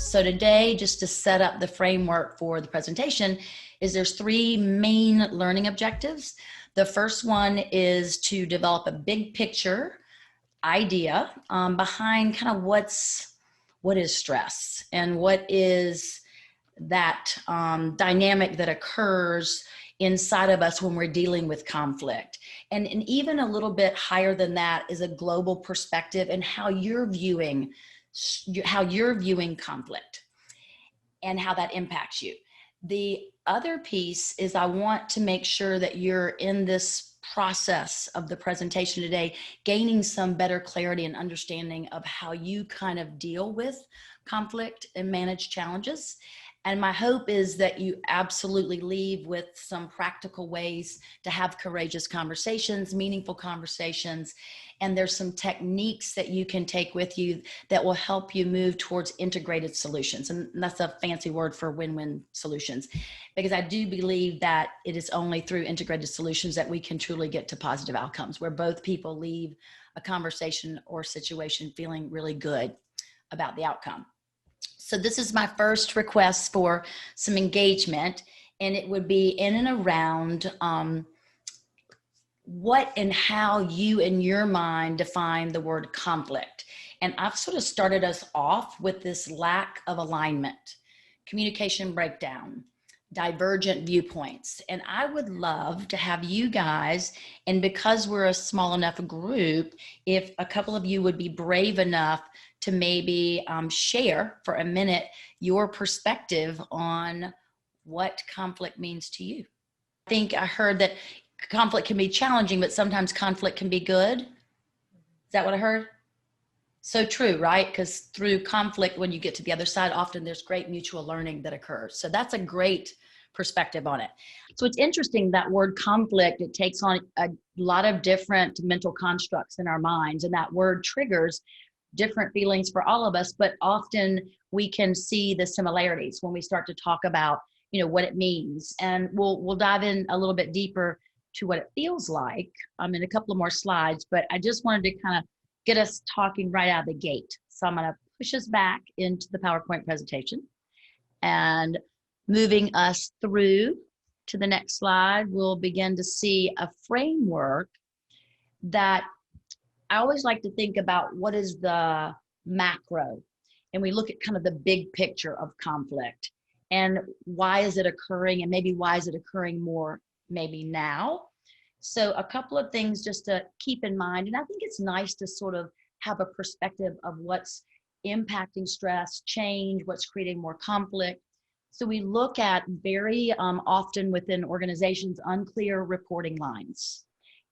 So today, just to set up the framework for the presentation, is there's three main learning objectives. The first one is to develop a big picture idea behind kind of what is stress and what is that dynamic that occurs inside of us when we're dealing with conflict. And even a little bit higher than that is a global perspective and how you're viewing conflict and how that impacts you. The other piece is I want to make sure that you're in this process of the presentation today, gaining some better clarity and understanding of how you kind of deal with conflict and manage challenges. And my hope is that you absolutely leave with some practical ways to have courageous conversations, meaningful conversations. And there's some techniques that you can take with you that will help you move towards integrated solutions. And that's a fancy word for win-win solutions, because I do believe that it is only through integrated solutions that we can truly get to positive outcomes, where both people leave a conversation or situation feeling really good about the outcome. So this is my first request for some engagement, and it would be in and around what and how you in your mind define the word conflict. And I've sort of started us off with this lack of alignment, communication breakdown, divergent viewpoints. And I would love to have you guys, and because we're a small enough group, if a couple of you would be brave enough to maybe share for a minute your perspective on what conflict means to you. I think I heard that conflict can be challenging, but sometimes conflict can be good. Is that what I heard? So true, right? Because through conflict, when you get to the other side, often there's great mutual learning that occurs. So that's a great perspective on it. So it's interesting, that word conflict, it takes on a lot of different mental constructs in our minds, and that word triggers different feelings for all of us, but often we can see the similarities when we start to talk about, what it means. And we'll dive in a little bit deeper to what it feels like in a couple of more slides, but I just wanted to kind of get us talking right out of the gate. So I'm going to push us back into the PowerPoint presentation, and moving us through to the next slide, we'll begin to see a framework that I always like to think about what is the macro, and we look at kind of the big picture of conflict and why is it occurring, and maybe why is it occurring more maybe now. So a couple of things just to keep in mind, and I think it's nice to sort of have a perspective of what's impacting stress, change, what's creating more conflict. So we look at very often within organizations, unclear reporting lines.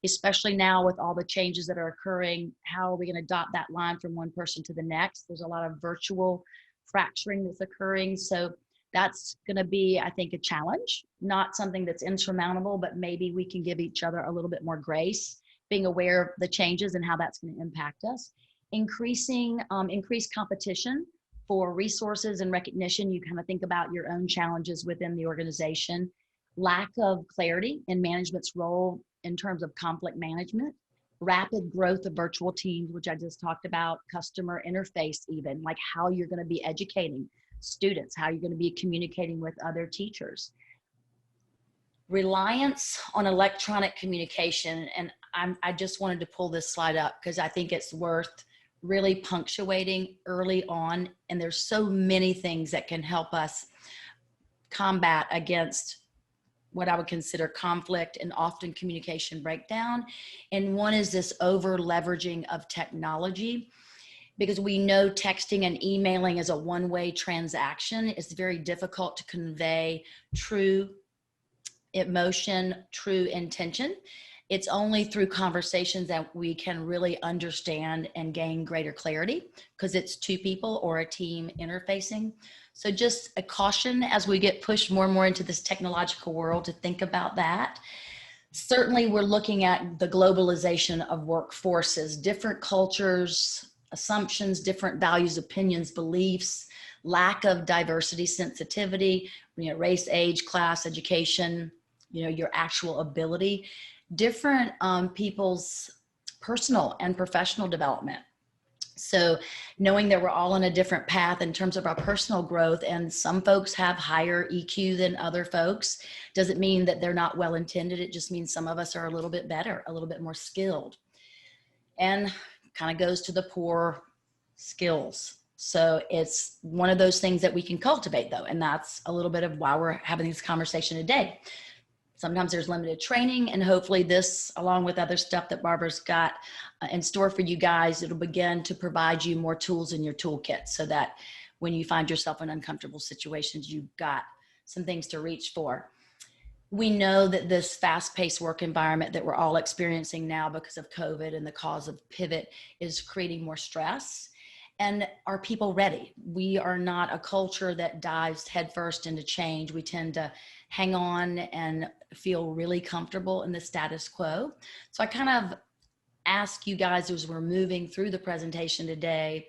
Especially now with all the changes that are occurring, how are we going to dot that line from one person to the next? There's a lot of virtual fracturing that's occurring. So that's going to be, I think, a challenge, not something that's insurmountable, but maybe we can give each other a little bit more grace, being aware of the changes and how that's going to impact us. Increased competition for resources and recognition. You kind of think about your own challenges within the organization. Lack of clarity in management's role in terms of conflict management, rapid growth of virtual teams, which I just talked about, customer interface, even like how you're going to be educating students, how you're going to be communicating with other teachers. Reliance on electronic communication, and I just wanted to pull this slide up because I think it's worth really punctuating early on, and there's so many things that can help us combat against what I would consider conflict and often communication breakdown. And one is this over leveraging of technology, because we know texting and emailing is a one-way transaction. It's very difficult to convey true emotion, true intention. It's only through conversations that we can really understand and gain greater clarity, because it's two people or a team interfacing. So just a caution as we get pushed more and more into this technological world to think about that. Certainly we're looking at the globalization of workforces, different cultures, assumptions, different values, opinions, beliefs, lack of diversity, sensitivity, race, age, class, education, your actual ability, different people's personal and professional development. So knowing that we're all on a different path in terms of our personal growth, and some folks have higher EQ than other folks, doesn't mean that they're not well intended. It just means some of us are a little bit better, a little bit more skilled, and kind of goes to the poor skills. So it's one of those things that we can cultivate, though. And that's a little bit of why we're having this conversation today. Sometimes there's limited training, and hopefully this, along with other stuff that Barbara's got in store for you guys, it'll begin to provide you more tools in your toolkit so that when you find yourself in uncomfortable situations, you've got some things to reach for. We know that this fast-paced work environment that we're all experiencing now because of COVID and the cause of pivot is creating more stress. And are people ready? We are not a culture that dives headfirst into change. We tend to hang on and feel really comfortable in the status quo. So I kind of ask you guys as we're moving through the presentation today,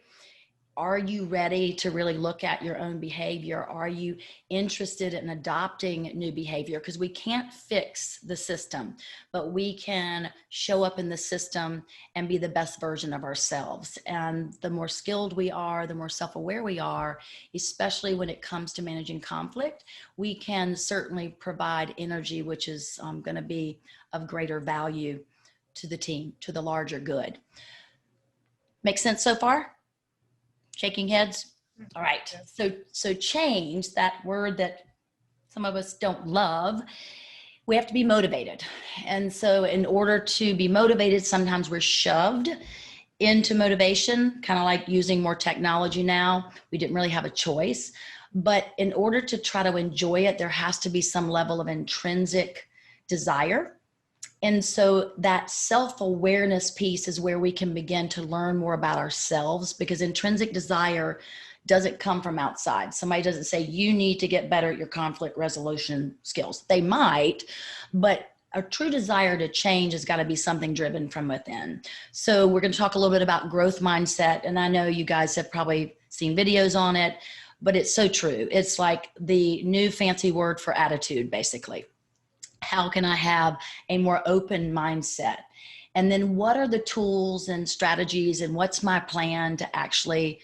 are you ready to really look at your own behavior? Are you interested in adopting new behavior? Because we can't fix the system, but we can show up in the system and be the best version of ourselves. And the more skilled we are, the more self-aware we are, especially when it comes to managing conflict, we can certainly provide energy, which is going to be of greater value to the team, to the larger good. Make sense so far? Shaking heads. All right. So change, that word that some of us don't love, we have to be motivated. And so in order to be motivated, sometimes we're shoved into motivation, kind of like using more technology now. We didn't really have a choice. But in order to try to enjoy it, there has to be some level of intrinsic desire. And so that self-awareness piece is where we can begin to learn more about ourselves, because intrinsic desire doesn't come from outside. Somebody doesn't say, you need to get better at your conflict resolution skills. They might, but a true desire to change has got to be something driven from within. So we're going to talk a little bit about growth mindset. And I know you guys have probably seen videos on it, but it's so true. It's like the new fancy word for attitude, basically. How can I have a more open mindset? And then what are the tools and strategies, and what's my plan to actually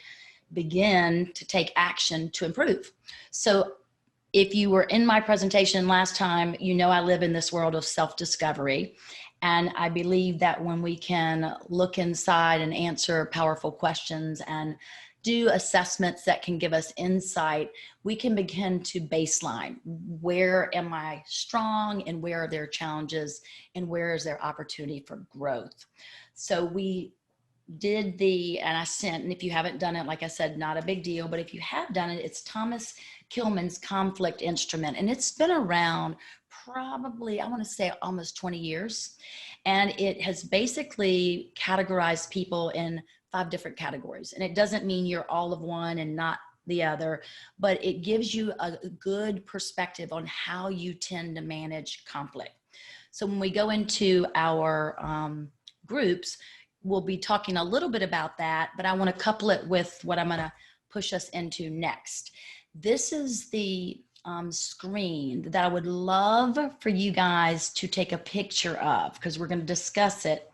begin to take action to improve? So if you were in my presentation last time, you know I live in this world of self-discovery. And I believe that when we can look inside and answer powerful questions and do assessments that can give us insight, we can begin to baseline. Where am I strong, and where are there challenges, and where is there opportunity for growth? So we did and I sent, and if you haven't done it, like I said, not a big deal, but if you have done it, it's Thomas Kilmann's conflict instrument. And it's been around probably, I want to say almost 20 years. And it has basically categorized people in 5 different categories. And it doesn't mean you're all of one and not the other, but it gives you a good perspective on how you tend to manage conflict. So when we go into our groups, we'll be talking a little bit about that, but I want to couple it with what I'm going to push us into next. This is the screen that I would love for you guys to take a picture of, because we're going to discuss it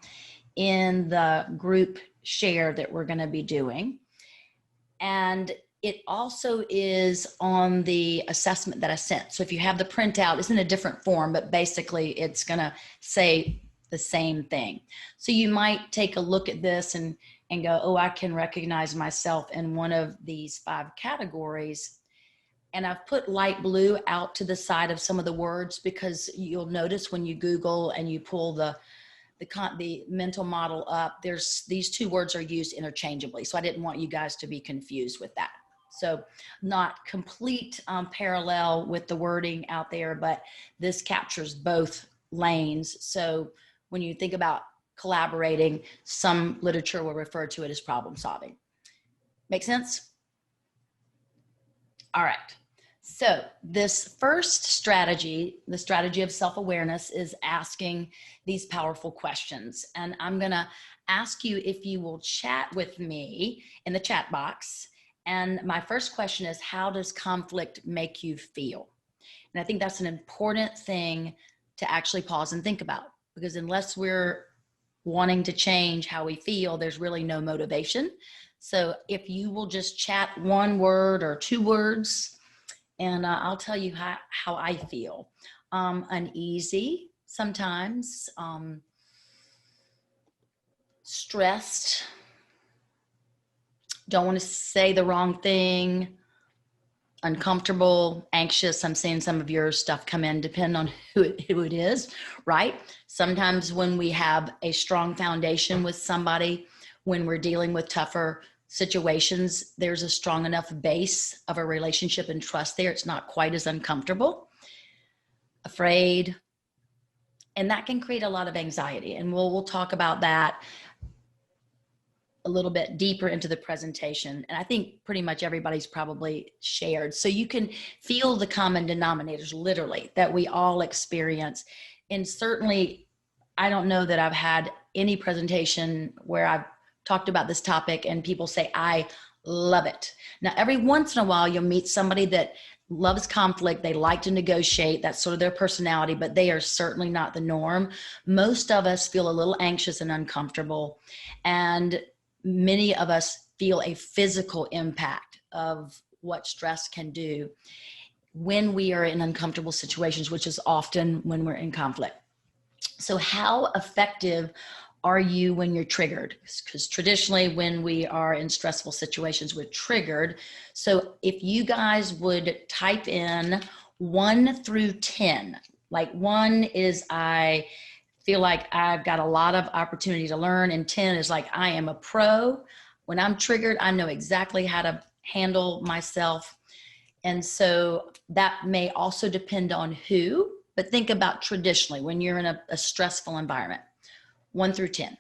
in the group share that we're going to be doing. And it also is on the assessment that I sent. So if you have the printout, it's in a different form, but basically it's going to say the same thing. So you might take a look at this and go, oh, I can recognize myself in one of these 5 categories. And I've put light blue out to the side of some of the words, because you'll notice when you Google and you pull the mental model up, these 2 words are used interchangeably. So I didn't want you guys to be confused with that. So not complete parallel with the wording out there, but this captures both lanes. So when you think about collaborating, some literature will refer to it as problem solving. Make sense? All right. So this first strategy, the strategy of self-awareness, is asking these powerful questions. And I'm going to ask you if you will chat with me in the chat box. And my first question is, how does conflict make you feel? And I think that's an important thing to actually pause and think about, because unless we're wanting to change how we feel, there's really no motivation. So if you will just chat one word or two words, and I'll tell you how I feel. Uneasy sometimes, stressed, don't want to say the wrong thing, uncomfortable, anxious. I'm seeing some of your stuff come in, depending on who it is, right? Sometimes when we have a strong foundation with somebody, when we're dealing with tougher situations, there's a strong enough base of a relationship and trust there. It's not quite as uncomfortable, afraid, and that can create a lot of anxiety. And we'll talk about that a little bit deeper into the presentation. And I think pretty much everybody's probably shared. So you can feel the common denominators, literally, that we all experience. And certainly, I don't know that I've had any presentation where I've talked about this topic and people say, I love it. Now, every once in a while, you'll meet somebody that loves conflict. They like to negotiate. That's sort of their personality, but they are certainly not the norm. Most of us feel a little anxious and uncomfortable. And many of us feel a physical impact of what stress can do when we are in uncomfortable situations, which is often when we're in conflict. So how effective are you when you're triggered? Because traditionally when we are in stressful situations, we're triggered. So if you guys would type in 1 through 10, like 1 is I feel like I've got a lot of opportunity to learn, and 10 is like I am a pro. When I'm triggered, I know exactly how to handle myself. And so that may also depend on who, but think about traditionally when you're in a stressful environment, 1 through 10.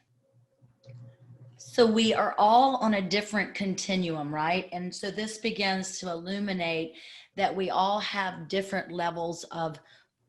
So we are all on a different continuum, right? And so this begins to illuminate that we all have different levels of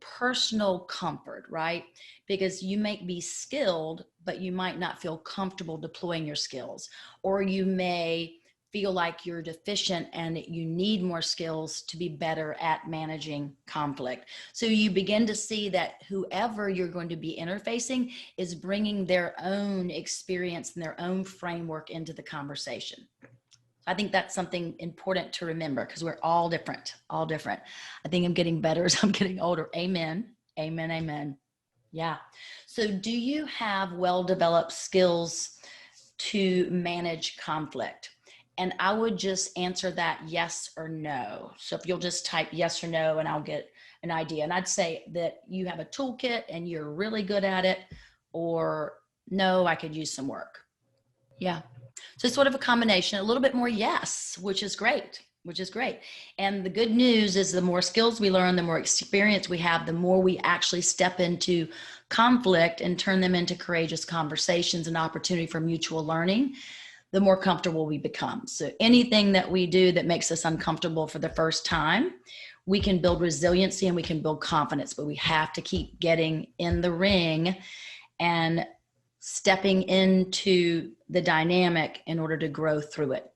personal comfort, right? Because you may be skilled, but you might not feel comfortable deploying your skills, or you may feel like you're deficient and you need more skills to be better at managing conflict. So you begin to see that whoever you're going to be interfacing is bringing their own experience and their own framework into the conversation. I think that's something important to remember because we're all different, all different. I think I'm getting better as I'm getting older. Amen. Amen. Amen. Yeah. So do you have well-developed skills to manage conflict? And I would just answer that yes or no. So if you'll just type yes or no, and I'll get an idea. And I'd say that you have a toolkit and you're really good at it, or no, I could use some work. Yeah. So it's sort of a combination, a little bit more yes, which is great, which is great. And the good news is the more skills we learn, the more experience we have, the more we actually step into conflict and turn them into courageous conversations and opportunity for mutual learning, the more comfortable we become. So anything that we do that makes us uncomfortable for the first time, we can build resiliency and we can build confidence, but we have to keep getting in the ring and stepping into the dynamic in order to grow through it.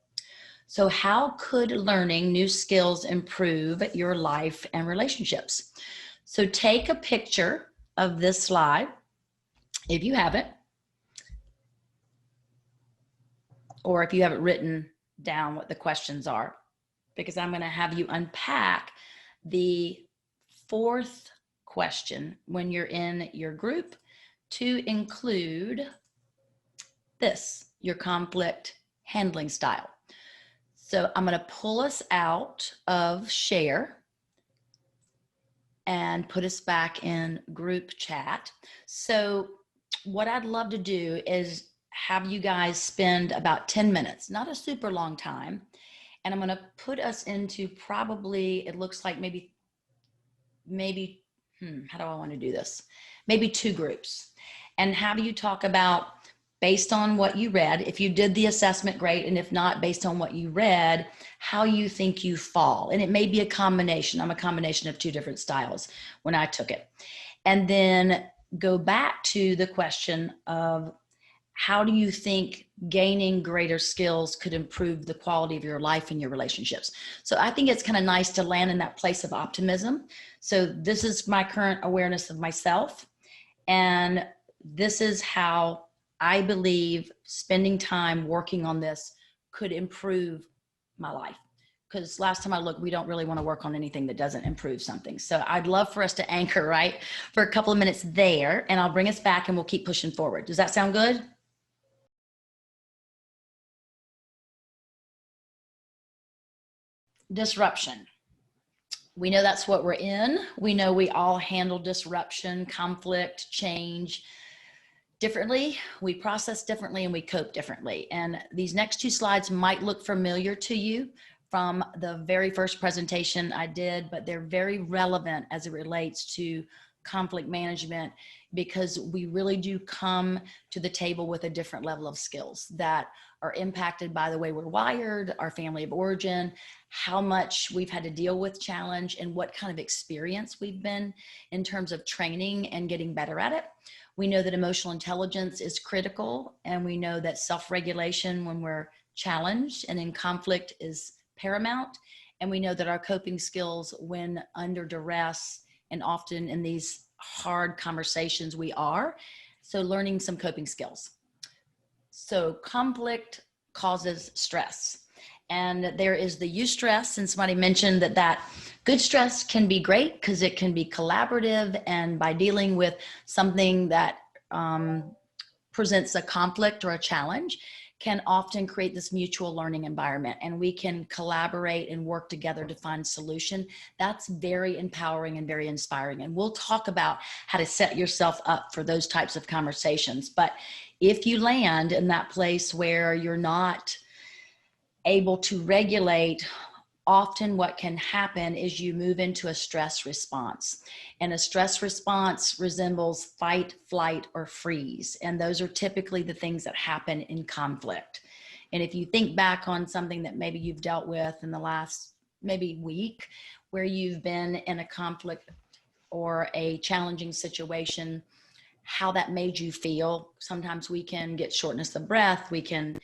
So how could learning new skills improve your life and relationships? So take a picture of this slide, if you have it, or if you have it written down what the questions are, because I'm going to have you unpack the 4th question when you're in your group to include this, your conflict handling style. So I'm going to pull us out of share and put us back in group chat. So what I'd love to do is have you guys spend about 10 minutes, not a super long time. And I'm going to put us into probably, it looks like maybe, how do I want to do this? Maybe 2 groups, and have you talk about, based on what you read, if you did the assessment, great. And if not, based on what you read, how you think you fall. And it may be a combination. I'm a combination of 2 different styles when I took it. And then go back to the question of, how do you think gaining greater skills could improve the quality of your life and your relationships? So I think it's kind of nice to land in that place of optimism. So this is my current awareness of myself, and this is how I believe spending time working on this could improve my life. Because last time I looked, we don't really want to work on anything that doesn't improve something. So I'd love for us to anchor, right, for a couple of minutes there, and I'll bring us back and we'll keep pushing forward. Does that sound good? Disruption. We know that's what we're in. We know we all handle disruption, conflict, change differently. We process differently and we cope differently. And these next two slides might look familiar to you from the very first presentation I did, but they're very relevant as it relates to conflict management, because we really do come to the table with a different level of skills that are impacted by the way we're wired, our family of origin, how much we've had to deal with challenge, and what kind of experience we've been in terms of training and getting better at it. We know that emotional intelligence is critical, and we know that self-regulation when we're challenged and in conflict is paramount. And we know that our coping skills when under duress and often in these hard conversations we are. So learning some coping skills. So conflict causes stress. And there is the eustress, and somebody mentioned that good stress can be great because it can be collaborative, and by dealing with something that presents a conflict or a challenge can often create this mutual learning environment, and we can collaborate and work together to find solution. That's very empowering and very inspiring. And we'll talk about how to set yourself up for those types of conversations. But if you land in that place where you're not able to regulate, often what can happen is you move into a stress response. And a stress response resembles fight, flight, or freeze. And those are typically the things that happen in conflict. And if you think back on something that maybe you've dealt with in the last maybe week, where you've been in a conflict or a challenging situation, how that made you feel. Sometimes we can get shortness of breath. We can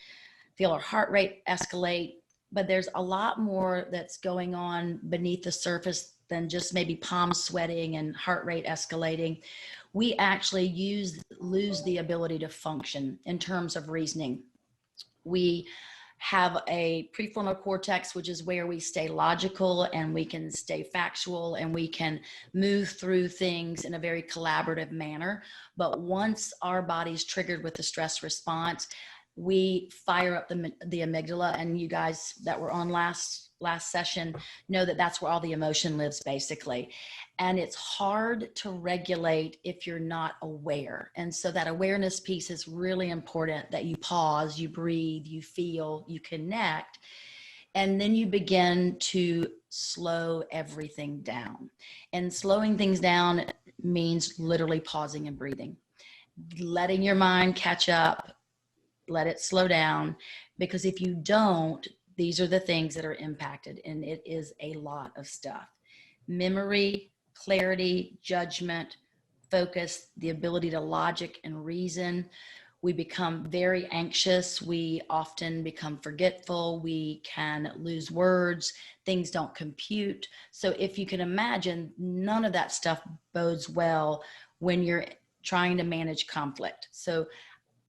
feel our heart rate escalate, but there's a lot more that's going on beneath the surface than just maybe palms sweating and heart rate escalating. We actually lose the ability to function in terms of reasoning. We have a prefrontal cortex, which is where we stay logical and we can stay factual and we can move through things in a very collaborative manner. But once our body's triggered with the stress response, we fire up the amygdala, and you guys that were on last session know that that's where all the emotion lives basically. And it's hard to regulate if you're not aware. And so that awareness piece is really important, that you pause, you breathe, you feel, you connect, and then you begin to slow everything down. And slowing things down means literally pausing and breathing, letting your mind catch up, let it slow down, because if you don't, these are the things that are impacted, and it is a lot of stuff. Memory, clarity, judgment, focus, the ability to logic and reason. We become very anxious. We often become forgetful. We can lose words. Things don't compute. So if you can imagine, none of that stuff bodes well when you're trying to manage conflict. So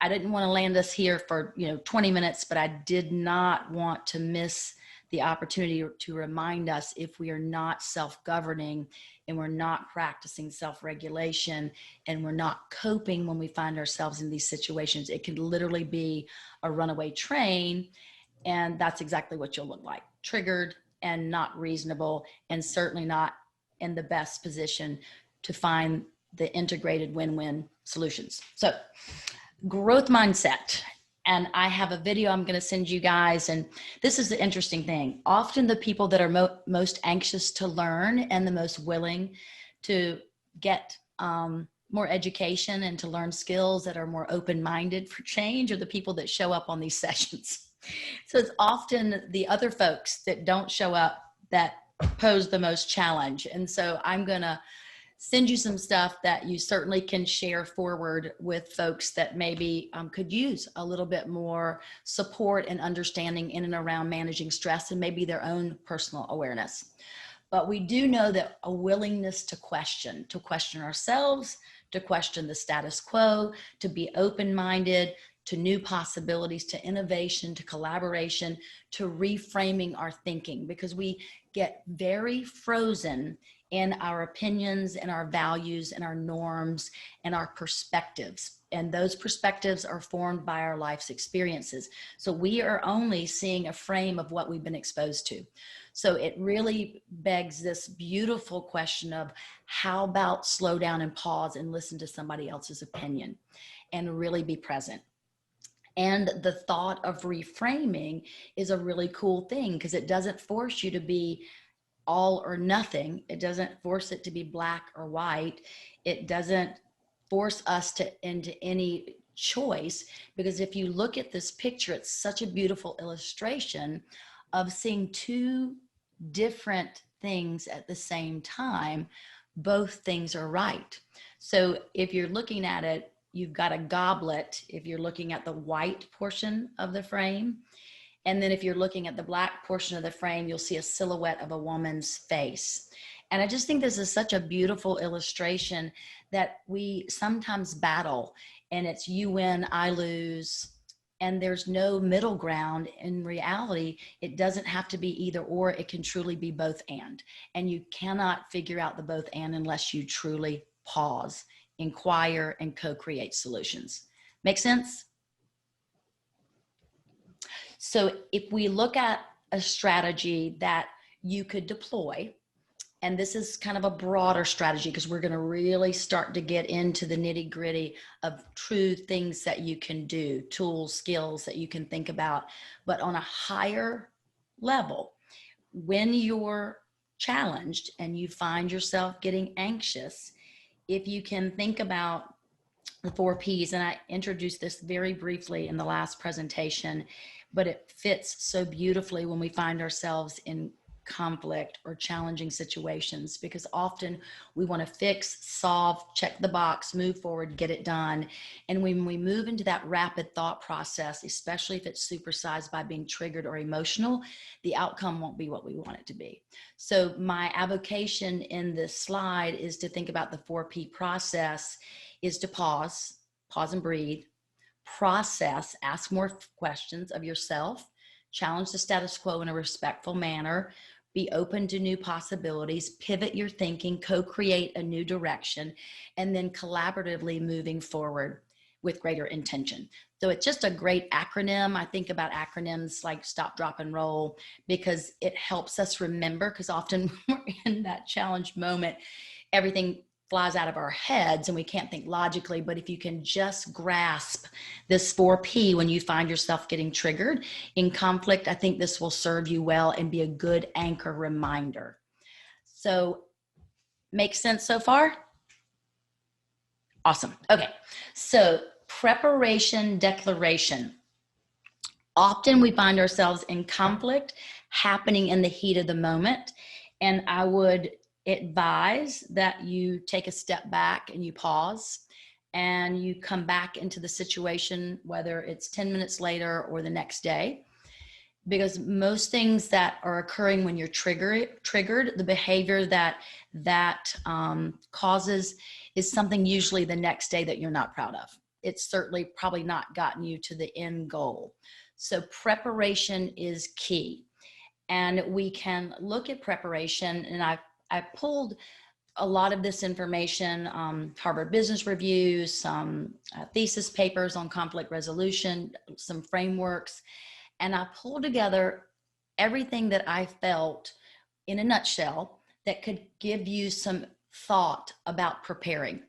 I didn't want to land us here for 20 minutes, but I did not want to miss the opportunity to remind us, if we are not self-governing and we're not practicing self-regulation and we're not coping when we find ourselves in these situations, it can literally be a runaway train. And that's exactly what you'll look like: triggered and not reasonable, and certainly not in the best position to find the integrated win-win solutions. So growth mindset. And I have a video I'm going to send you guys. And this is the interesting thing. Often the people that are most anxious to learn and the most willing to get more education and to learn skills that are more open-minded for change are the people that show up on these sessions. So it's often the other folks that don't show up that pose the most challenge. And so I'm going to send you some stuff that you certainly can share forward with folks that maybe could use a little bit more support and understanding in and around managing stress and maybe their own personal awareness. But we do know that a willingness to question ourselves, to question the status quo, to be open-minded, to new possibilities, to innovation, to collaboration, to reframing our thinking, because we get very frozen in our opinions and our values and our norms and our perspectives. And those perspectives are formed by our life's experiences. So we are only seeing a frame of what we've been exposed to. So it really begs this beautiful question of, how about slow down and pause and listen to somebody else's opinion and really be present? And the thought of reframing is a really cool thing, because it doesn't force you to be all or nothing. It doesn't force it to be black or white. It doesn't force us into any choice, because if you look at this picture, it's such a beautiful illustration of seeing two different things at the same time. Both things are right. So if you're looking at it, you've got a goblet if you're looking at the white portion of the frame. And then if you're looking at the black portion of the frame, you'll see a silhouette of a woman's face. And I just think this is such a beautiful illustration that we sometimes battle, and it's you win, I lose, and there's no middle ground. In reality, it doesn't have to be either or, it can truly be both and you cannot figure out the both and unless you truly pause, inquire, and co-create solutions. Make sense? So if we look at a strategy that you could deploy, and this is kind of a broader strategy because we're going to really start to get into the nitty gritty of true things that you can do, tools, skills that you can think about, but on a higher level. When you're challenged and you find yourself getting anxious, if you can think about the 4 Ps, and I introduced this very briefly in the last presentation, but it fits so beautifully when we find ourselves in conflict or challenging situations, because often we want to fix, solve, check the box, move forward, get it done. And when we move into that rapid thought process, especially if it's supersized by being triggered or emotional, the outcome won't be what we want it to be. So my avocation in this slide is to think about the 4P process is to pause and breathe, process, ask more questions of yourself, challenge the status quo in a respectful manner, be open to new possibilities, pivot your thinking, co-create a new direction, and then collaboratively moving forward with greater intention. So it's just a great acronym. I think about acronyms like stop, drop, and roll because it helps us remember, because often we're in that challenge moment, everything flies out of our heads and we can't think logically. But if you can just grasp this 4P when you find yourself getting triggered in conflict, I think this will serve you well and be a good anchor reminder. So, make sense so far? Awesome. Okay. So, preparation, declaration. Often we find ourselves in conflict happening in the heat of the moment. And I would advise that you take a step back and you pause and you come back into the situation, whether it's 10 minutes later or the next day, because most things that are occurring when you're triggered, the behavior that causes is something usually the next day that you're not proud of. It's certainly probably not gotten you to the end goal. So preparation is key. And we can look at preparation, and I pulled a lot of this information, Harvard Business Review, some thesis papers on conflict resolution, some frameworks, and I pulled together everything that I felt in a nutshell that could give you some thought about preparing.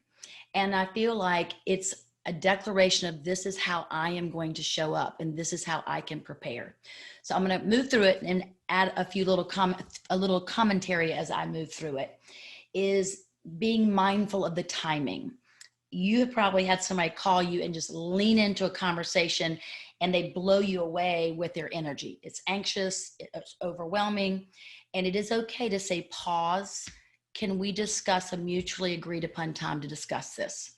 And I feel like it's a declaration of this is how I am going to show up and this is how I can prepare. So I'm going to move through it and add a few little commentary as I move through it. Is being mindful of the timing. You have probably had somebody call you and just lean into a conversation and they blow you away with their energy. It's anxious, it's overwhelming, and it is okay to say, pause. Can we discuss a mutually agreed upon time to discuss this?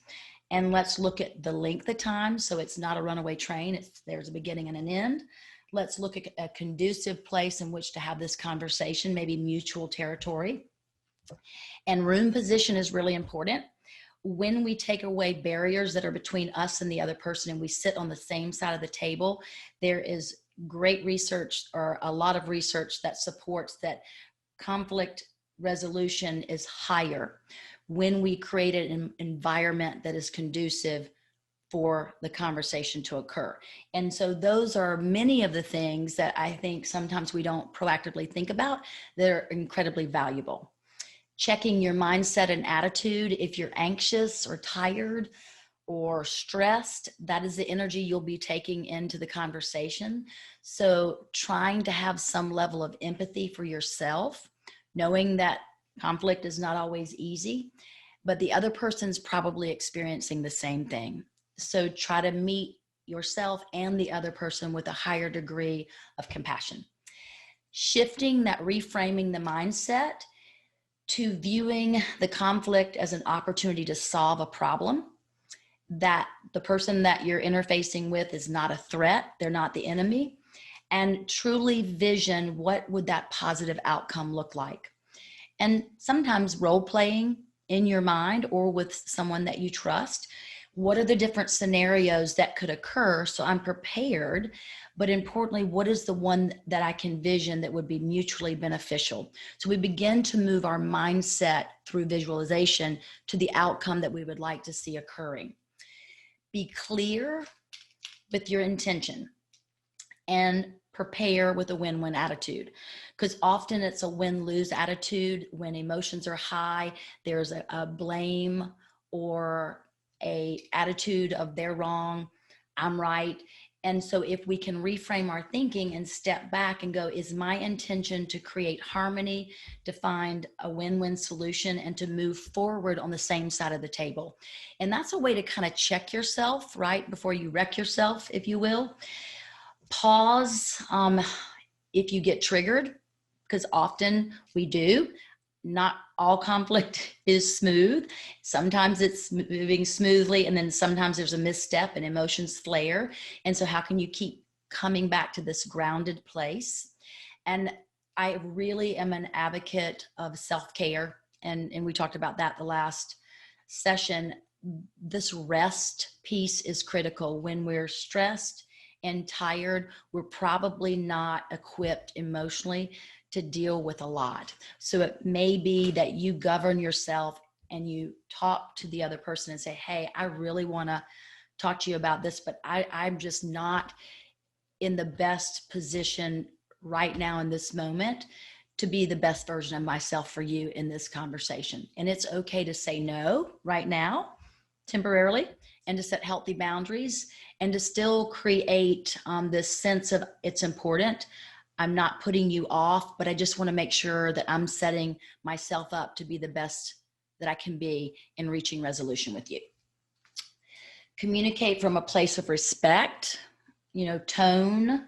And let's look at the length of time. So it's not a runaway train. There's a beginning and an end. Let's look at a conducive place in which to have this conversation, maybe mutual territory. And room position is really important. when we take away barriers that are between us and the other person and we sit on the same side of the table, there is great research, or a lot of research, that supports that conflict resolution is higher when we create an environment that is conducive for the conversation to occur. And so those are many of the things that I think sometimes we don't proactively think about that are incredibly valuable. Checking your mindset and attitude. If you're anxious or tired or stressed, that is the energy you'll be taking into the conversation. So trying to have some level of empathy for yourself, knowing that conflict is not always easy, but the other person's probably experiencing the same thing. So try to meet yourself and the other person with a higher degree of compassion. Shifting that, reframing the mindset to viewing the conflict as an opportunity to solve a problem, that the person that you're interfacing with is not a threat, they're not the enemy, and truly vision what would that positive outcome look like. And sometimes role playing in your mind or with someone that you trust, what are the different scenarios that could occur so I'm prepared, but importantly, what is the one that I can vision that would be mutually beneficial? So we begin to move our mindset through visualization to the outcome that we would like to see occurring. Be clear with your intention and prepare with a win-win attitude, because often it's a win-lose attitude. When emotions are high, there's a blame or a attitude of they're wrong, I'm right. And so if we can reframe our thinking and step back and go, is my intention to create harmony, to find a win-win solution, and to move forward on the same side of the table? And that's a way to kind of check yourself right before you wreck yourself, if you will. Pause if you get triggered, because often we do. Not all conflict is smooth. Sometimes it's moving smoothly, and then sometimes there's a misstep and emotions flare. And so how can you keep coming back to this grounded place? And I really am an advocate of self-care. And we talked about that the last session. This rest piece is critical. When we're stressed and tired, we're probably not equipped emotionally to deal with a lot. So it may be that you govern yourself and you talk to the other person and say, hey, I really want to talk to you about this, but I'm just not in the best position right now in this moment to be the best version of myself for you in this conversation. And it's okay to say no right now, temporarily, and to set healthy boundaries and to still create this sense of it's important. I'm not putting you off, but I just want to make sure that I'm setting myself up to be the best that I can be in reaching resolution with you. Communicate from a place of respect, tone,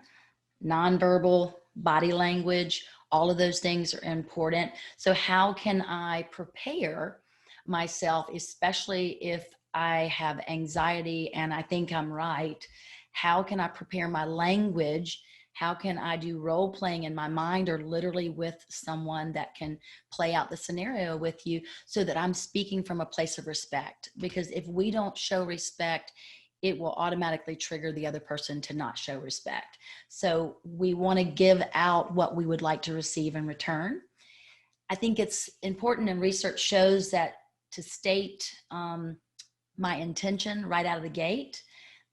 nonverbal, body language, all of those things are important. So how can I prepare myself, especially if I have anxiety and I think I'm right? How can I prepare my language? How can I do role playing in my mind or literally with someone that can play out the scenario with you so that I'm speaking from a place of respect? Because if we don't show respect, it will automatically trigger the other person to not show respect. So we want to give out what we would like to receive in return. I think it's important, and research shows that to state my intention right out of the gate,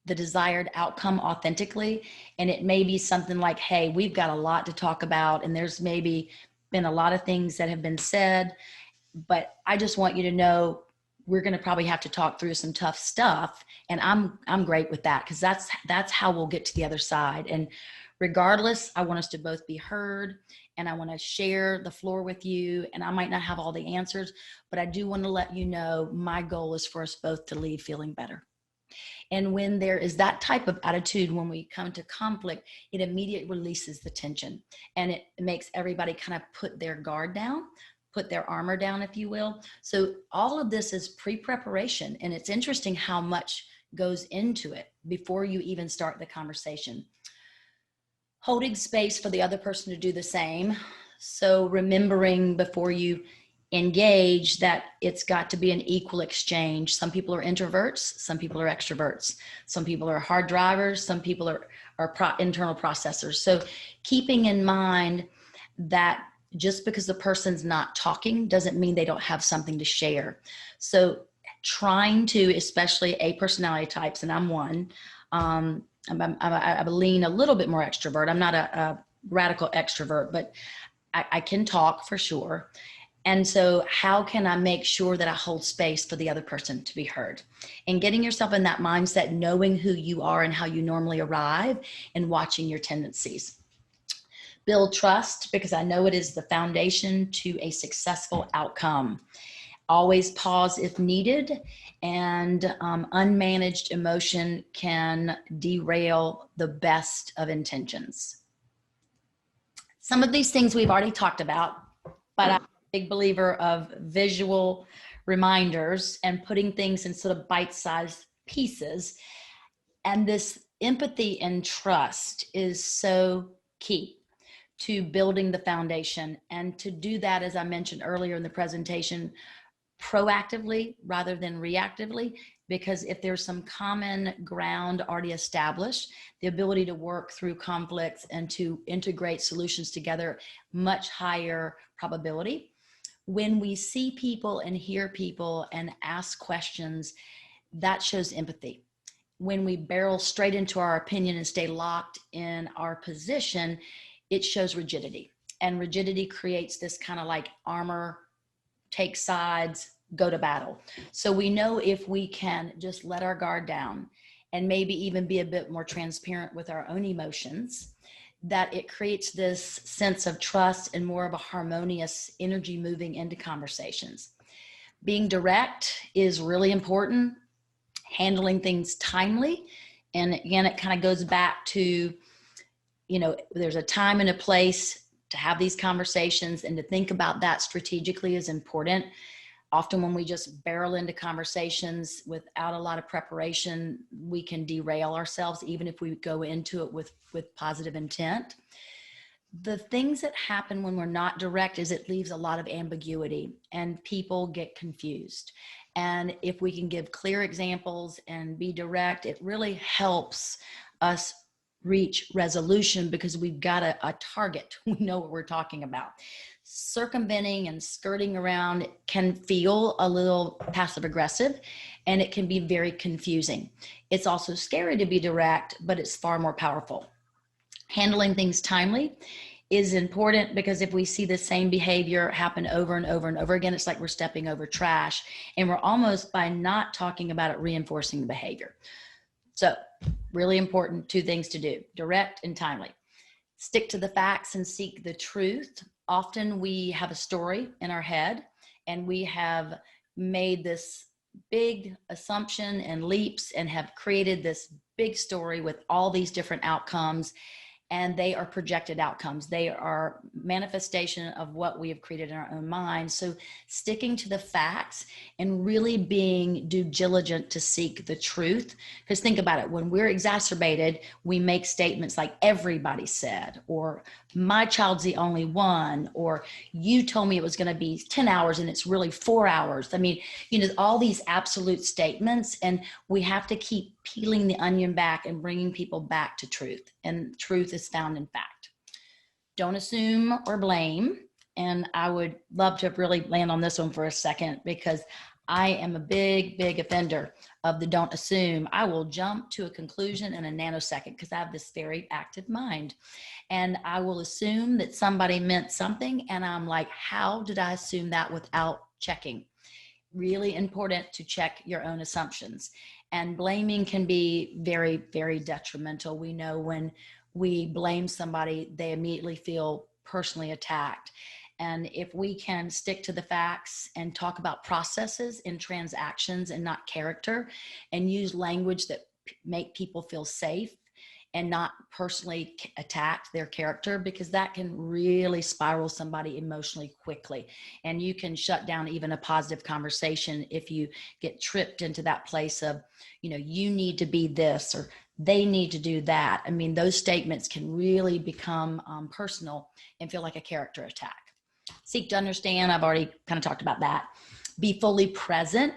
the desired outcome authentically. And it may be something like, hey, we've got a lot to talk about, and there's maybe been a lot of things that have been said, but I just want you to know we're going to probably have to talk through some tough stuff. And I'm great with that, because that's how we'll get to the other side. And regardless, I want us to both be heard, and I want to share the floor with you. And I might not have all the answers, but I do want to let you know my goal is for us both to leave feeling better. And when there is that type of attitude, when we come to conflict, it immediately releases the tension, and it makes everybody kind of put their guard down, put their armor down, if you will. So all of this is pre-preparation, and it's interesting how much goes into it before you even start the conversation. Holding space for the other person to do the same. So remembering before you engage, that it's got to be an equal exchange. Some people are introverts, some people are extroverts, some people are hard drivers, some people are internal processors. So keeping in mind that just because the person's not talking doesn't mean they don't have something to share. So trying to, especially A personality types, and I'm one, I lean a little bit more extrovert. I'm not a radical extrovert, but I can talk for sure. And so how can I make sure that I hold space for the other person to be heard? And getting yourself in that mindset, knowing who you are and how you normally arrive, and watching your tendencies. Build trust, because I know it is the foundation to a successful outcome. Always pause if needed, and unmanaged emotion can derail the best of intentions. Some of these things we've already talked about, but I'm a big believer of visual reminders and putting things in sort of bite-sized pieces. And this empathy and trust is so key to building the foundation. And to do that, as I mentioned earlier in the presentation, proactively rather than reactively, because if there's some common ground already established, the ability to work through conflicts and to integrate solutions together, much higher probability. When we see people and hear people and ask questions, that shows empathy. When we barrel straight into our opinion and stay locked in our position, it shows rigidity. And rigidity creates this kind of like armor, take sides, go to battle. So we know if we can just let our guard down and maybe even be a bit more transparent with our own emotions, that it creates this sense of trust and more of a harmonious energy moving into conversations. Being direct is really important. Handling things timely. And again, it kind of goes back to, there's a time and a place to have these conversations, and to think about that strategically is important. Often when we just barrel into conversations without a lot of preparation, we can derail ourselves, even if we go into it with positive intent. The things that happen when we're not direct is it leaves a lot of ambiguity and people get confused. And if we can give clear examples and be direct, it really helps us reach resolution, because we've got a target. We know what we're talking about. Circumventing and skirting around can feel a little passive aggressive, and it can be very confusing. It's also scary to be direct, but it's far more powerful. Handling things timely is important, because if we see the same behavior happen over and over and over again, it's like we're stepping over trash, and we're almost, by not talking about it, reinforcing the behavior. So really important, 2 things to do: direct and timely. Stick to the facts and seek the truth. Often we have a story in our head, and we have made this big assumption and leaps and have created this big story with all these different outcomes. And they are projected outcomes. They are manifestation of what we have created in our own minds. So sticking to the facts and really being due diligent to seek the truth. Because think about it, when we're exacerbated, we make statements like everybody said, or my child's the only one, or you told me it was going to be 10 hours and it's really 4 hours. I mean, all these absolute statements, and we have to keep peeling the onion back and bringing people back to truth. And truth is found in fact. Don't assume or blame. And I would love to really land on this one for a second, because I am a big offender of the don't assume. I will jump to a conclusion in a nanosecond, because I have this very active mind. And I will assume that somebody meant something, and I'm like, how did I assume that without checking? Really important to check your own assumptions. And blaming can be very, very detrimental. We know when we blame somebody, they immediately feel personally attacked. And if we can stick to the facts and talk about processes in transactions and not character, and use language that make people feel safe and not personally attack their character, because that can really spiral somebody emotionally quickly. And you can shut down even a positive conversation if you get tripped into that place of, you need to be this, or they need to do that. I mean, those statements can really become personal and feel like a character attack. Seek to understand. I've already kind of talked about that. Be fully present.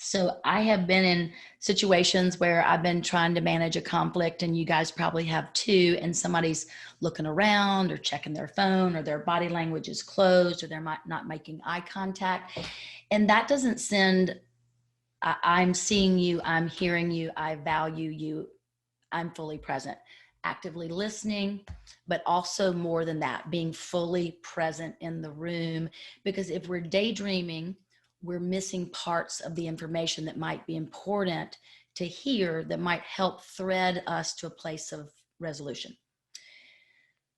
So I have been in situations where I've been trying to manage a conflict, and you guys probably have too, and somebody's looking around or checking their phone, or their body language is closed, or they're not making eye contact. And that doesn't send, I'm seeing you, I'm hearing you, I value you, I'm fully present. Actively listening, but also more than that, being fully present in the room. Because if we're daydreaming, we're missing parts of the information that might be important to hear, that might help thread us to a place of resolution.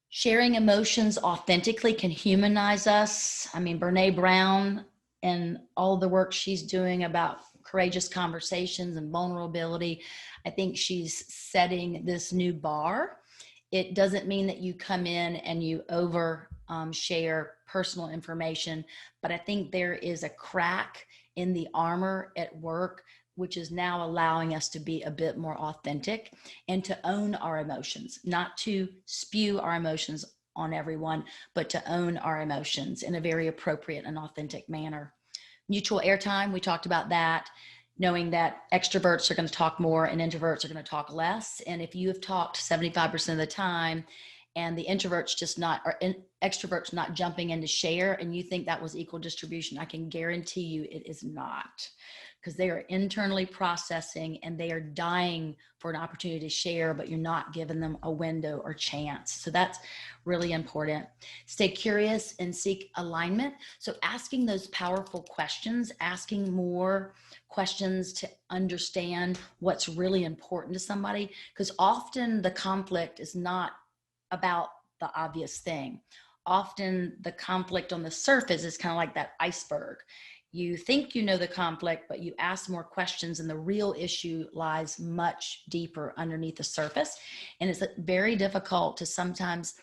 Sharing emotions authentically can humanize us. I mean, Brene Brown and all the work she's doing about courageous conversations and vulnerability, I think she's setting this new bar. It doesn't mean that you come in and you over share personal information, but I think there is a crack in the armor at work, which is now allowing us to be a bit more authentic and to own our emotions, not to spew our emotions on everyone, but to own our emotions in a very appropriate and authentic manner. Mutual airtime, we talked about that, knowing that extroverts are going to talk more and introverts are going to talk less. And if you have talked 75% of the time and the introverts just not, or extroverts not jumping in to share, and you think that was equal distribution, I can guarantee you it is not, because they are internally processing and they are dying for an opportunity to share, but you're not giving them a window or chance. So that's really important. Stay curious and seek alignment. So asking those powerful questions, asking more questions to understand what's really important to somebody, because often the conflict is not about the obvious thing. Often the conflict on the surface is kind of like that iceberg. You think you know the conflict, but you ask more questions and the real issue lies much deeper underneath the surface. And it's very difficult to sometimes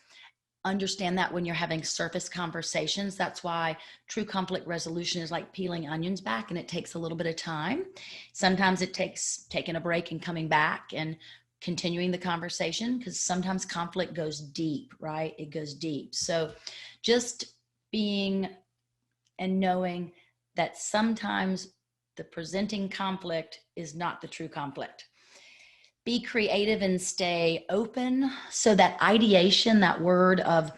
understand that when you're having surface conversations. That's why true conflict resolution is like peeling onions back, and it takes a little bit of time. Sometimes it takes taking a break and coming back and continuing the conversation, because sometimes conflict goes deep, right? It goes deep. So just being and knowing that sometimes the presenting conflict is not the true conflict. Be creative and stay open. So that ideation, that word of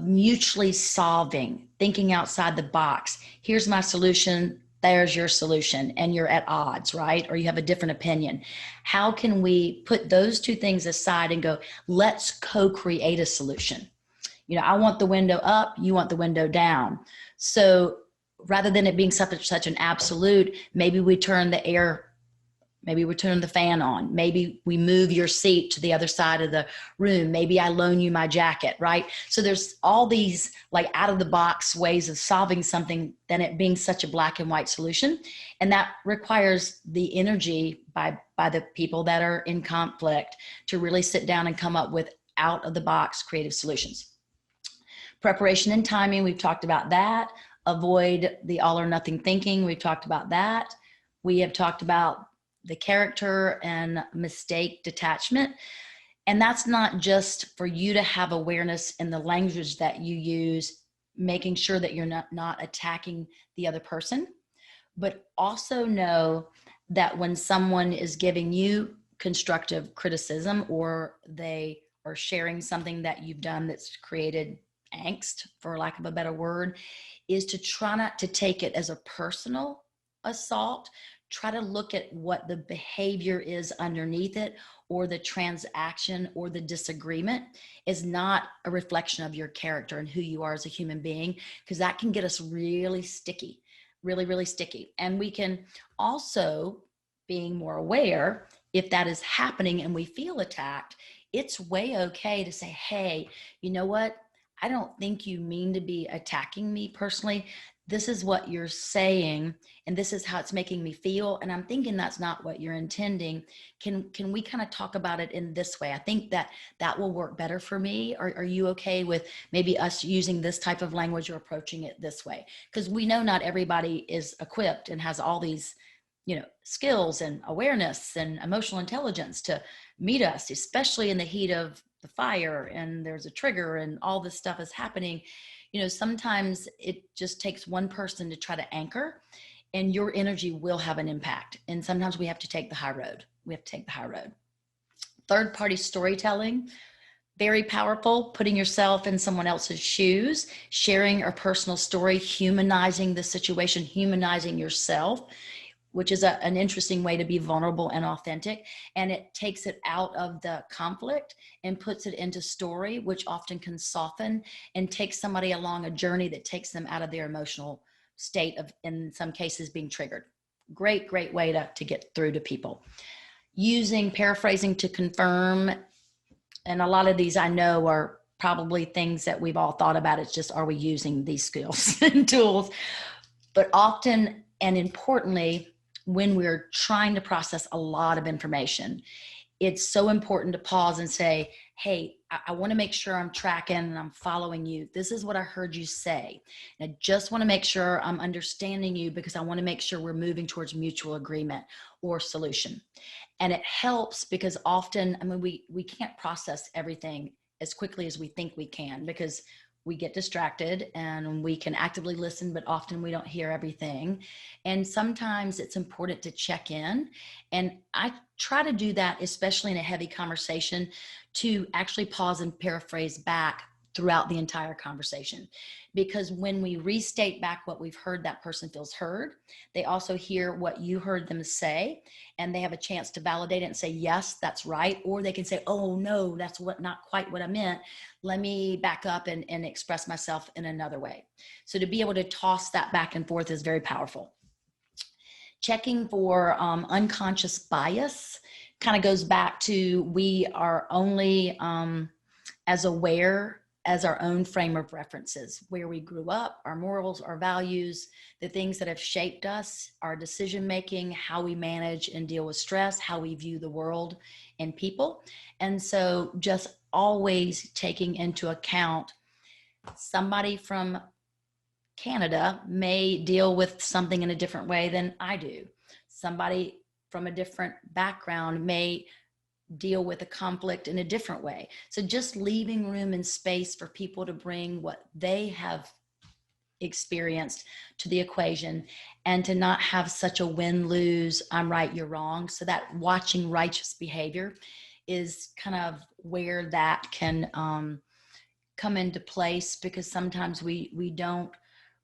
mutually solving, thinking outside the box. Here's my solution, there's your solution, and you're at odds, right? Or you have a different opinion. How can we put those two things aside and go, let's co-create a solution? You know, I want the window up, you want the window down. So rather than it being such an absolute, maybe we turn the fan on. Maybe we move your seat to the other side of the room. Maybe I loan you my jacket, right? So there's all these like out of the box ways of solving something than it being such a black and white solution. And that requires the energy by the people that are in conflict to really sit down and come up with out of the box creative solutions. Preparation and timing, we've talked about that. Avoid the all or nothing thinking. We've talked about that. We have talked about the character and mistake detachment. And that's not just for you to have awareness in the language that you use, making sure that you're not attacking the other person, but also know that when someone is giving you constructive criticism, or they are sharing something that you've done that's created angst, for lack of a better word, is to try not to take it as a personal assault. Try to look at what the behavior is underneath it, or the transaction or the disagreement is not a reflection of your character and who you are as a human being, because that can get us really sticky, really, really sticky. And we can also, being more aware, if that is happening and we feel attacked, it's way okay to say, hey, you know what? I don't think you mean to be attacking me personally. This is what you're saying, and this is how it's making me feel. And I'm thinking that's not what you're intending. Can we kind of talk about it in this way? I think that will work better for me. Are you okay with maybe us using this type of language or approaching it this way? Because we know not everybody is equipped and has all these, skills and awareness and emotional intelligence to meet us, especially in the heat of the fire and there's a trigger and all this stuff is happening. Sometimes it just takes one person to try to anchor, and your energy will have an impact. And sometimes we have to take the high road. Third party storytelling, very powerful, putting yourself in someone else's shoes, sharing a personal story, humanizing the situation, humanizing yourself, which is an interesting way to be vulnerable and authentic. And it takes it out of the conflict and puts it into story, which often can soften and take somebody along a journey that takes them out of their emotional state of, in some cases, being triggered. Great way to get through to people. Using paraphrasing to confirm. And a lot of these I know are probably things that we've all thought about. It's just, are we using these skills and tools? But often and importantly, when we're trying to process a lot of information, it's so important to pause and say, hey, I want to make sure I'm tracking and I'm following you. This is what I heard you say. And I just want to make sure I'm understanding you, because I want to make sure we're moving towards mutual agreement or solution. And it helps because often, we can't process everything as quickly as we think we can, because we get distracted and we can actively listen, but often we don't hear everything. And sometimes it's important to check in. And I try to do that, especially in a heavy conversation, to actually pause and paraphrase back throughout the entire conversation. Because when we restate back what we've heard, that person feels heard. They also hear what you heard them say, and they have a chance to validate it and say, yes, that's right. Or they can say, oh no, that's not quite what I meant. Let me back up and express myself in another way. So to be able to toss that back and forth is very powerful. Checking for unconscious bias kind of goes back to, we are only as aware as our own frame of references, where we grew up, our morals, our values, the things that have shaped us, our decision making, how we manage and deal with stress, how we view the world and people. And so just always taking into account, somebody from Canada may deal with something in a different way than I do. Somebody from a different background may deal with a conflict in a different way. So just leaving room and space for people to bring what they have experienced to the equation, and to not have such a win-lose, I'm right, you're wrong. So that watching righteous behavior is kind of where that can come into place, because sometimes we don't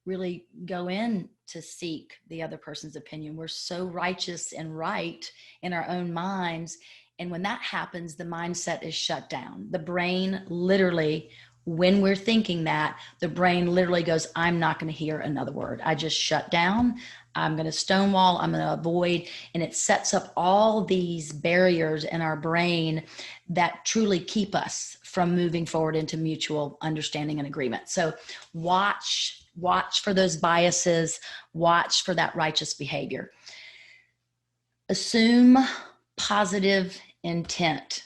really go in to seek the other person's opinion. We're so righteous and right in our own minds. And when that happens, the mindset is shut down. The brain literally, when we're thinking that, the brain literally goes, I'm not going to hear another word. I just shut down. I'm going to stonewall. I'm going to avoid. And it sets up all these barriers in our brain that truly keep us from moving forward into mutual understanding and agreement. So watch for those biases, watch for that righteous behavior. Assume positive intent.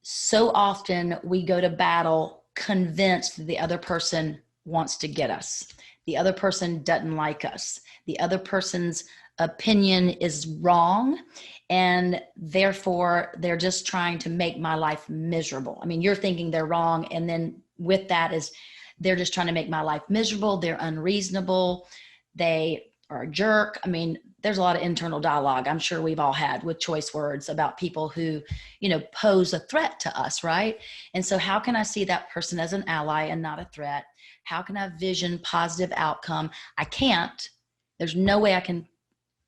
So often we go to battle convinced that the other person wants to get us. The other person doesn't like us. The other person's opinion is wrong, and therefore they're just trying to make my life miserable. I mean, you're thinking they're wrong, and then with that is, they're just trying to make my life miserable. They're unreasonable. They are a jerk. I mean, there's a lot of internal dialogue I'm sure we've all had with choice words about people who, pose a threat to us, right? And so how can I see that person as an ally and not a threat? How can I vision positive outcome? I can't. There's no way I can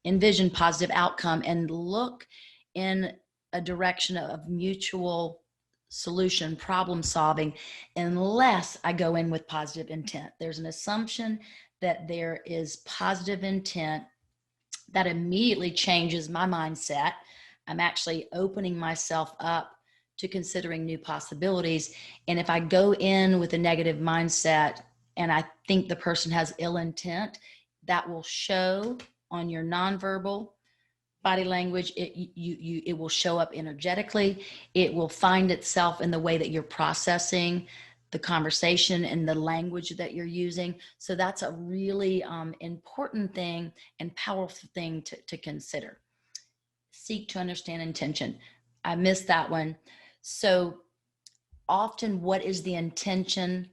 envision positive outcome and look in a direction of mutual solution, problem solving, unless I go in with positive intent. There's an assumption that there is positive intent that immediately changes my mindset. I'm actually opening myself up to considering new possibilities. And if I go in with a negative mindset and I think the person has ill intent, that will show on your nonverbal body language. It will show up energetically. It will find itself in the way that you're processing the conversation and the language that you're using. So that's a really important thing and powerful thing to consider. Seek to understand intention. I missed that one. So often, what is the intention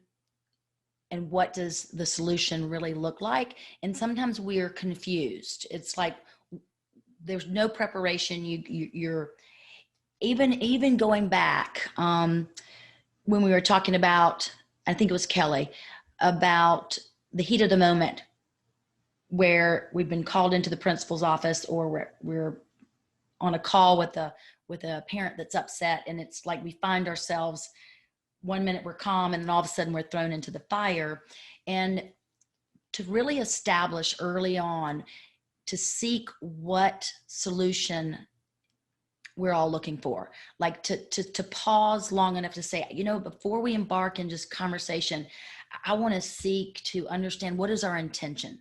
and what does the solution really look like? And sometimes we are confused. It's like there's no preparation. You're even going back when we were talking about, I think it was Kelly, about the heat of the moment, where we've been called into the principal's office, or we're on a call with a parent that's upset, and it's like we find ourselves, one minute we're calm and then all of a sudden we're thrown into the fire. And to really establish early on, to seek what solution we're all looking for, like to pause long enough to say, before we embark in just conversation, I want to seek to understand, what is our intention?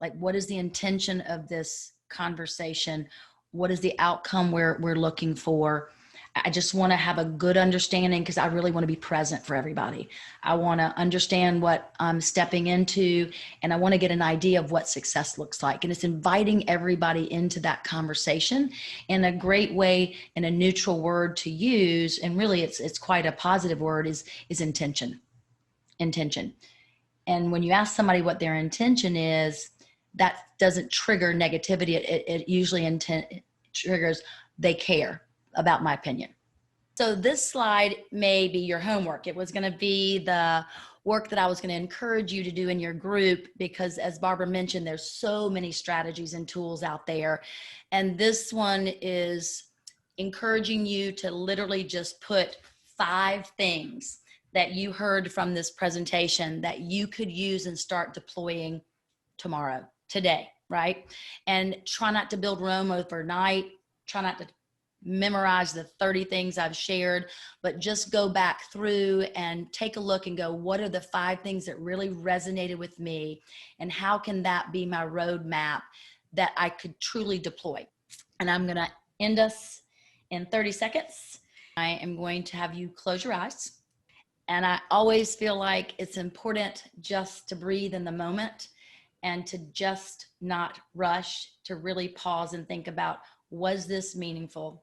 Like, what is the intention of this conversation? What is the outcome we're looking for? I just want to have a good understanding, because I really want to be present for everybody. I want to understand what I'm stepping into, and I want to get an idea of what success looks like. And it's inviting everybody into that conversation. And a great way, and a neutral word to use, and really it's quite a positive word, is intention. Intention. And when you ask somebody what their intention is, that doesn't trigger negativity. It usually triggers, they care about my opinion. So this slide may be your homework. It was going to be the work that I was going to encourage you to do in your group, because as Barbara mentioned, there's so many strategies and tools out there. And this one is encouraging you to literally just put 5 things that you heard from this presentation that you could use and start deploying tomorrow, today, right? And try not to build Rome overnight. Try not to memorize the 30 things I've shared, but just go back through and take a look and go, what are the 5 things that really resonated with me? And how can that be my roadmap that I could truly deploy? And I'm going to end us in 30 seconds. I am going to have you close your eyes. And I always feel like it's important just to breathe in the moment, and to just not rush, to really pause and think about, was this meaningful?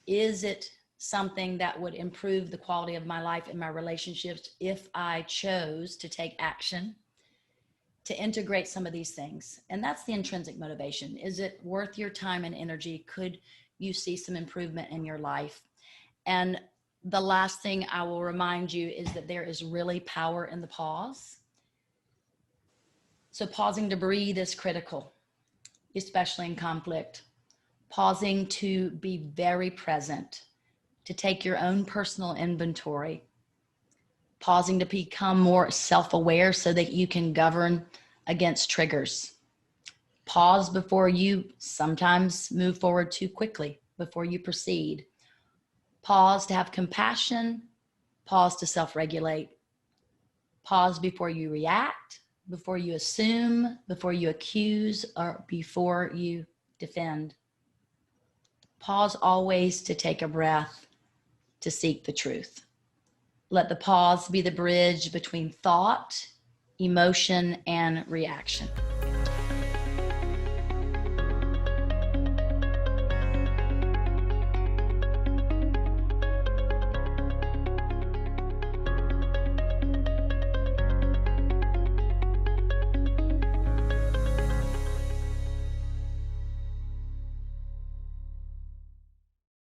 Is it something that would improve the quality of my life and my relationships if I chose to take action to integrate some of these things? And that's the intrinsic motivation. Is it worth your time and energy? Could you see some improvement in your life? And the last thing I will remind you is that there is really power in the pause. So pausing to breathe is critical, especially in conflict. Pausing to be very present, to take your own personal inventory. Pausing to become more self-aware so that you can govern against triggers. Pause before you sometimes move forward too quickly, before you proceed. Pause to have compassion. Pause to self-regulate. Pause before you react, before you assume, before you accuse, or before you defend. Pause always to take a breath, to seek the truth. Let the pause be the bridge between thought, emotion, and reaction.